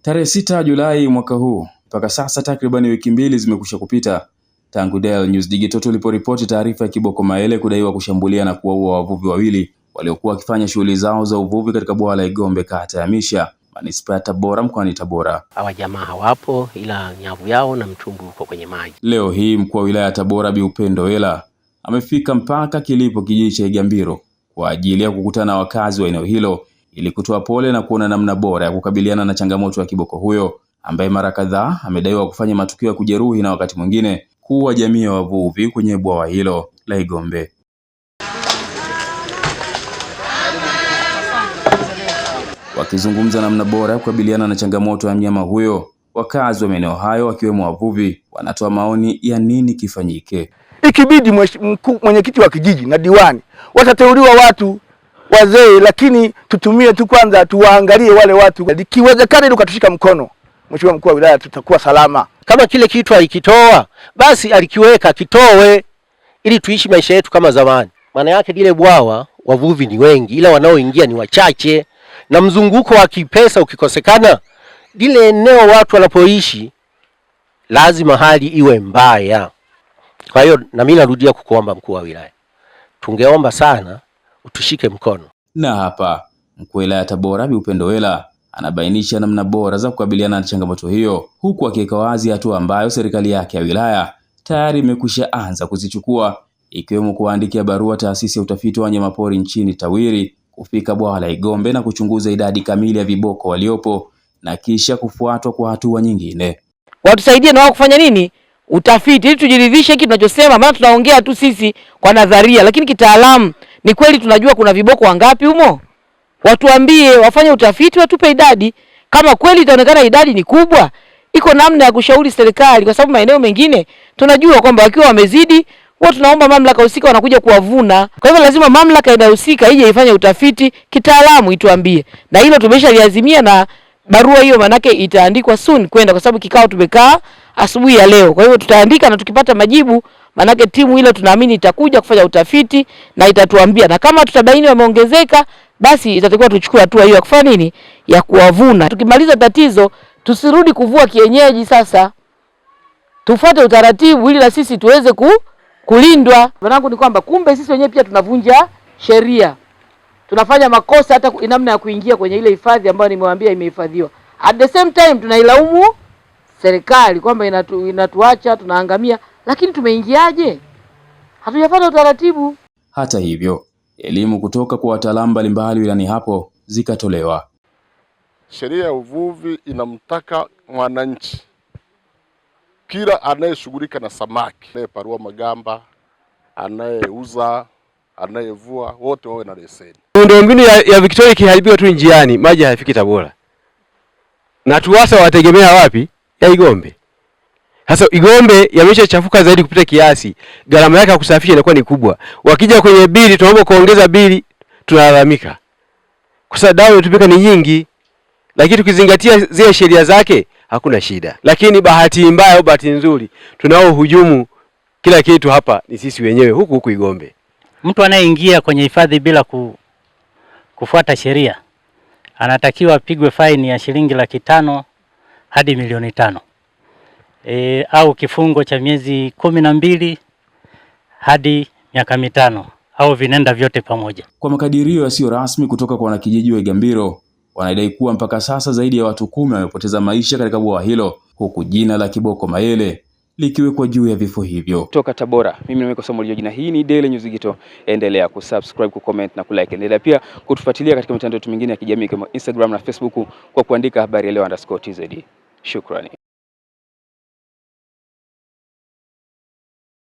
Tarehe 6 Julai mwaka huu, mpaka sasa takriban wiki mbili zimekwisha kupita tangu Daily News Digital tuliporipoti taarifa ya kiboko Maele kudaiwa kushambulia na kuwaua wavuvi wawili waliokuwa wakifanya shughuli zao za uvuvi katika bwawa la Igombe, kata ya Misha, manispaa ya Tabora, mkoani Tabora. Hawa jamaa hawapo, ila nyavu yao na mtumbu uko kwenye maji. Leo hii mkuu wa wilaya ya Tabora Bi Upendo Ela amefika mpaka kilipo kijiji cha Igambiro kwa ajili ya kukutana na wakazi wa eneo hilo ili kutoa pole na kuona namna bora ya kukabiliana na changamoto ya kiboko huyo ambaye mara kadhaa amedaiwa kufanya matukio ya kujeruhi na wakati mwingine kuua jamii ya wavuvi kwenye bwawa hilo la Igombe. Wakizungumza namna bora ya kukabiliana na changamoto ya mnyama huyo, wakazi wa maeneo hayo wakiwemo wavuvi wanatoa maoni ya nini kifanyike. Ikibidi mwenyekiti wa kijiji na diwani watateuliwa watu wazee, lakini tutumie tu kwanza tuwaangalie wale watu. Ikiwezekana ili ukatushika mkono, mheshimiwa mkuu wa wilaya, tutakuwa salama. Kama kile kitu alikitoa, basi alikiweka kitowe ili tuishi maisha yetu kama zamani. Maana yake lile bwawa wavuvi ni wengi, ila wanaoingia ni wachache, na mzunguko wa kipesa ukikosekana, lile eneo watu wanapoishi lazima hali iwe mbaya. Kwa hiyo na mimi narudia kukuomba mkuu wa wilaya, tungeomba sana utushike mkono. Na hapa mkuu wa wilaya ya Tabora Bi Upendo Ela anabainisha namna bora za kukabiliana na changamoto hiyo, huku akiweka wazi hatua ambayo serikali yake ya wilaya tayari imekwisha anza kuzichukua, ikiwemo kuandikia barua taasisi ya utafiti wa wanyamapori nchini TAWIRI kufika bwawa la Igombe na kuchunguza idadi kamili ya viboko waliopo na kisha kufuatwa kwa hatua nyingine. Watusaidie na wao kufanya nini? Utafiti ili tujiridhishe hiki tunachosema, maana tunaongea tu sisi kwa nadharia, lakini kitaalamu ni kweli tunajua kuna viboko wangapi humo? Watuambie, wafanye utafiti, watupe idadi. Kama kweli itaonekana idadi ni kubwa, iko namna ya kushauri serikali, kwa sababu maeneo mengine tunajua kwamba wakiwa wamezidi, watu tunaomba mamlaka husika wanakuja kuwavuna. Kwa hivyo lazima mamlaka inayohusika ije ifanye utafiti kitaalamu ituambie. Na hilo tumeshaliazimia na barua hiyo manake itaandikwa soon kwenda, kwa sababu kikao tumekaa asubuhi ya leo. Kwa hivyo tutaandika na tukipata majibu manake timu ile tunaamini itakuja kufanya utafiti na itatuambia, na kama tutabaini wameongezeka basi itatakiwa tuchukue hatua hiyo ya kufanya nini, ya kuwavuna. Tukimaliza tatizo tusirudi kuvua kienyeji, sasa tufuate utaratibu ili na sisi tuweze kulindwa. Wanangu ni kwamba kumbe sisi wenyewe pia tunavunja sheria, tunafanya makosa hata namna ya kuingia kwenye ile hifadhi ambayo nimewaambia imehifadhiwa. At the same time tunailaumu serikali kwamba inatuacha tunaangamia, lakini tumeingiaje? Hatujafuata utaratibu. Hata hivyo, elimu kutoka kwa wataalamu mbalimbali wilayani hapo zikatolewa. Sheria ya uvuvi inamtaka mwananchi kila anayeshughulika na samaki, anayeparua magamba, anayeuza, anayevua, wote wawe na leseni. Miundombinu ya Victoria ikiharibiwa tu njiani, maji hayafiki Tabora. Na tuwasa wategemea wapi? Ya Igombe. Sasa Igombe yameshachafuka zaidi kupita kiasi. Gharama yake ya kusafisha inakuwa ni kubwa. Wakija kwenye bili tunaomba kuongeza bili, tunalalamika. Kwa sababu dawa inatumika ni nyingi. Lakini tukizingatia zile sheria zake hakuna shida. Lakini bahati mbaya au bahati nzuri, tunao hujumu kila kitu hapa ni sisi wenyewe huku Igombe. Mtu anayeingia kwenye hifadhi bila kufuata sheria anatakiwa apigwe faini ya shilingi 500,000 hadi 500,000. Au kifungo cha miezi 12 hadi miaka 5 au vinenda vyote pamoja. Kwa makadirio yasiyo rasmi kutoka kwa wanakijiji wa Igambiro, wanadai kuwa mpaka sasa zaidi ya watu 10 wamepoteza maisha katika bwawa hilo, huku jina la kiboko Maele likiwekwa juu ya vifo hivyo. Kutoka Tabora, mimi nimeweka somo lililo jina hii ni Daily News Digital. Endelea kusubscribe, kucomment na kulike. Endelea pia kutufuatilia katika mitandao mingine ya kijamii kama Instagram na Facebook kwa kuandika habari leo_tz. Shukrani.